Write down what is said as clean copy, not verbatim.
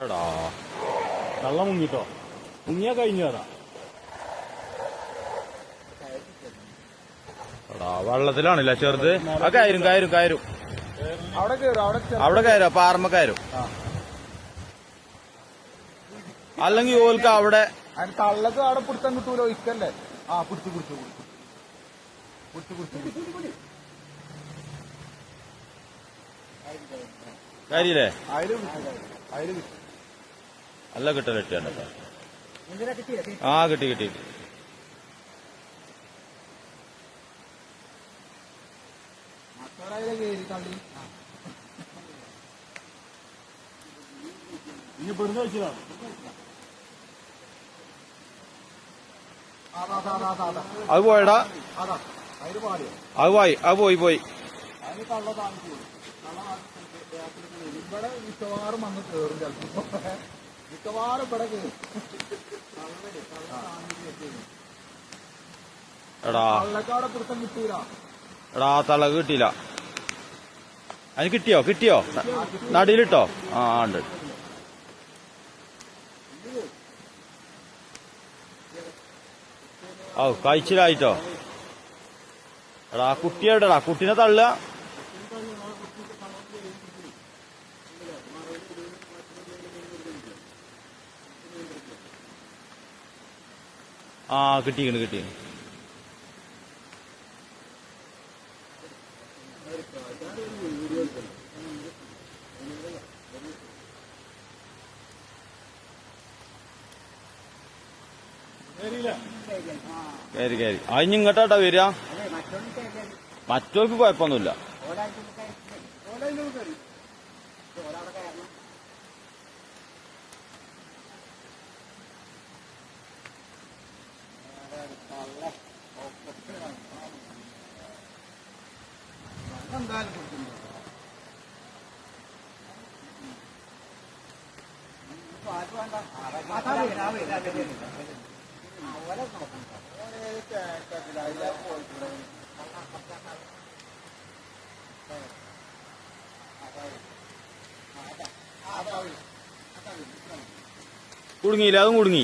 എടാ വെള്ളം മുങ്ങിട്ടോ, മുങ്ങിയാ കഴിഞ്ഞു അതാ. എടാ വെള്ളത്തിലാണില്ല ചെറുത്. ആ കയറും കയറും കയറും അവിടെ കയറും, പാറമ്മ കയറും. അല്ലെങ്കിൽ ഓൽക്ക് അവിടെ തള്ളക്ക് അവിടെ പിടുത്തം കിട്ടൂലോ, ഇക്കല്ലേ. ആ പിടിച്ചു പിടിച്ചു പിടിച്ചു പിടിച്ചു കാര്യല്ലേ? അതില് നല്ല കിട്ടലിട്ടാണ്. ആ കിട്ടി കിട്ടി. ഇനി പെടുന്ന വെച്ചതാണ്. അത് പോയടാ, അത് പോയി പോയി. അതിന് കള്ള താങ്ങിച്ചു ഇവിടെ മിക്കവാറും വന്ന് കയറും. ചിലപ്പോ മിക്കവാറും ഇവിടെ കയറും. എടാ കള്ളക്കാടെ പിടുത്തം കിട്ടൂല. എടാ തളക് കിട്ടിയില്ല. അതിന് കിട്ടിയോ? കിട്ടിയോ? നടിയിലിട്ടോ? ആ ഉണ്ട്. ഓ കഴിച്ചിലായിട്ടോ. എടാ കുട്ടി എവിടെടാ? കുട്ടീനെ തള്ളുക. ആ കിട്ടിക്കണ് കിട്ടിക്കണ്. കയറി കയറി. അതിന് ഇങ്ങോട്ടാ വരിക. മറ്റോർക്ക് കുഴപ്പമൊന്നുമില്ല. കുടുങ്ങിയില്ല, അതും കുടുങ്ങി.